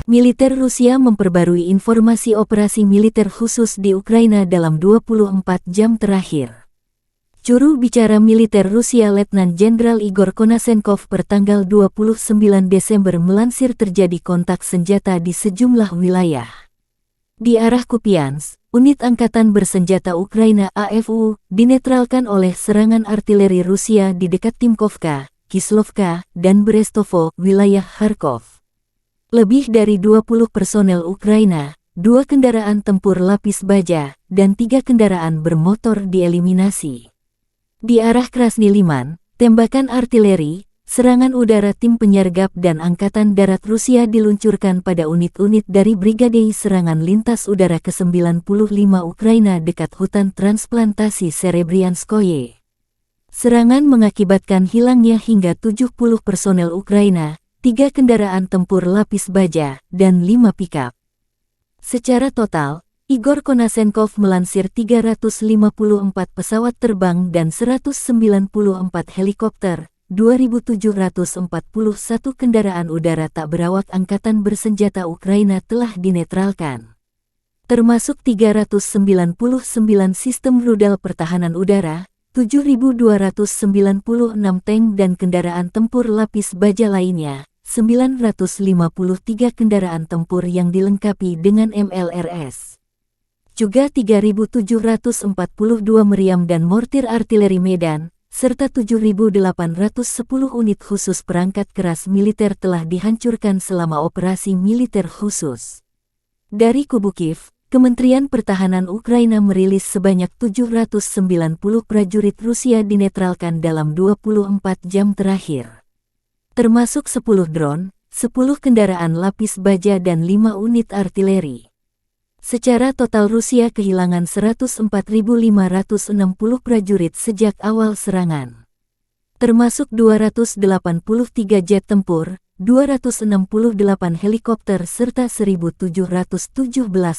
Militer Rusia memperbarui informasi operasi militer khusus di Ukraina dalam 24 jam terakhir. Juru bicara militer Rusia Letnan Jenderal Igor Konashenkov pertanggal 29 Desember melansir terjadi kontak senjata di sejumlah wilayah. Di arah Kupiansk, unit angkatan bersenjata Ukraina AFU dinetralkan oleh serangan artileri Rusia di dekat Timkovka, Kislovka, dan Brestovo, wilayah Kharkov. Lebih dari 20 personel Ukraina, 2 kendaraan tempur lapis baja, dan 3 kendaraan bermotor dieliminasi. Di arah Krasny Liman, tembakan artileri, serangan udara tim penyergap dan Angkatan Darat Rusia diluncurkan pada unit-unit dari Brigade Serangan Lintas Udara ke-95 Ukraina dekat hutan transplantasi Serebrianskoye. Serangan mengakibatkan hilangnya hingga 70 personel Ukraina, 3 kendaraan tempur lapis baja, dan 5 pickup. Secara total, Igor Konashenkov melansir 354 pesawat terbang dan 194 helikopter, 2.741 kendaraan udara tak berawak angkatan bersenjata Ukraina telah dinetralkan. Termasuk 399 sistem rudal pertahanan udara, 7.296 tank dan kendaraan tempur lapis baja lainnya, 953 kendaraan tempur yang dilengkapi dengan MLRS. Juga 3.742 meriam dan mortir artileri Medan, serta 7.810 unit khusus perangkat keras militer telah dihancurkan selama operasi militer khusus. Dari kubu Kiev, Kementerian Pertahanan Ukraina merilis sebanyak 790 prajurit Rusia dinetralkan dalam 24 jam terakhir. Termasuk 10 drone, 10 kendaraan lapis baja dan 5 unit artileri. Secara total Rusia kehilangan 104.560 prajurit sejak awal serangan. Termasuk 283 jet tempur, 268 helikopter serta 1.717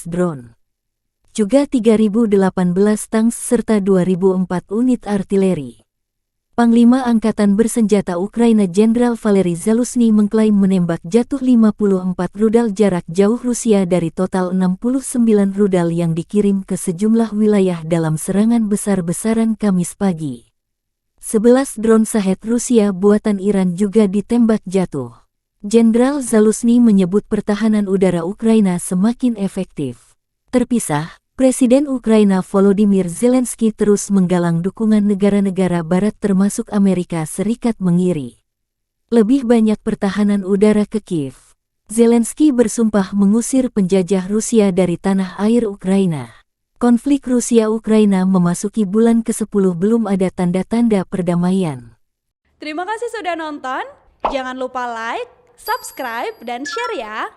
drone. Juga 3.018 tanks serta 2.004 unit artileri. Panglima Angkatan Bersenjata Ukraina Jenderal Valery Zaluzhny mengklaim menembak jatuh 54 rudal jarak jauh Rusia dari total 69 rudal yang dikirim ke sejumlah wilayah dalam serangan besar-besaran Kamis pagi. 11 drone Shahed Rusia buatan Iran juga ditembak jatuh. Jenderal Zaluzhny menyebut pertahanan udara Ukraina semakin efektif. Terpisah, Presiden Ukraina Volodymyr Zelensky terus menggalang dukungan negara-negara barat termasuk Amerika Serikat mengiri lebih banyak pertahanan udara ke Kiev. Zelensky bersumpah mengusir penjajah Rusia dari tanah air Ukraina. Konflik Rusia-Ukraina memasuki bulan ke-10 belum ada tanda-tanda perdamaian. Terima kasih sudah nonton, jangan lupa like, subscribe, dan share ya!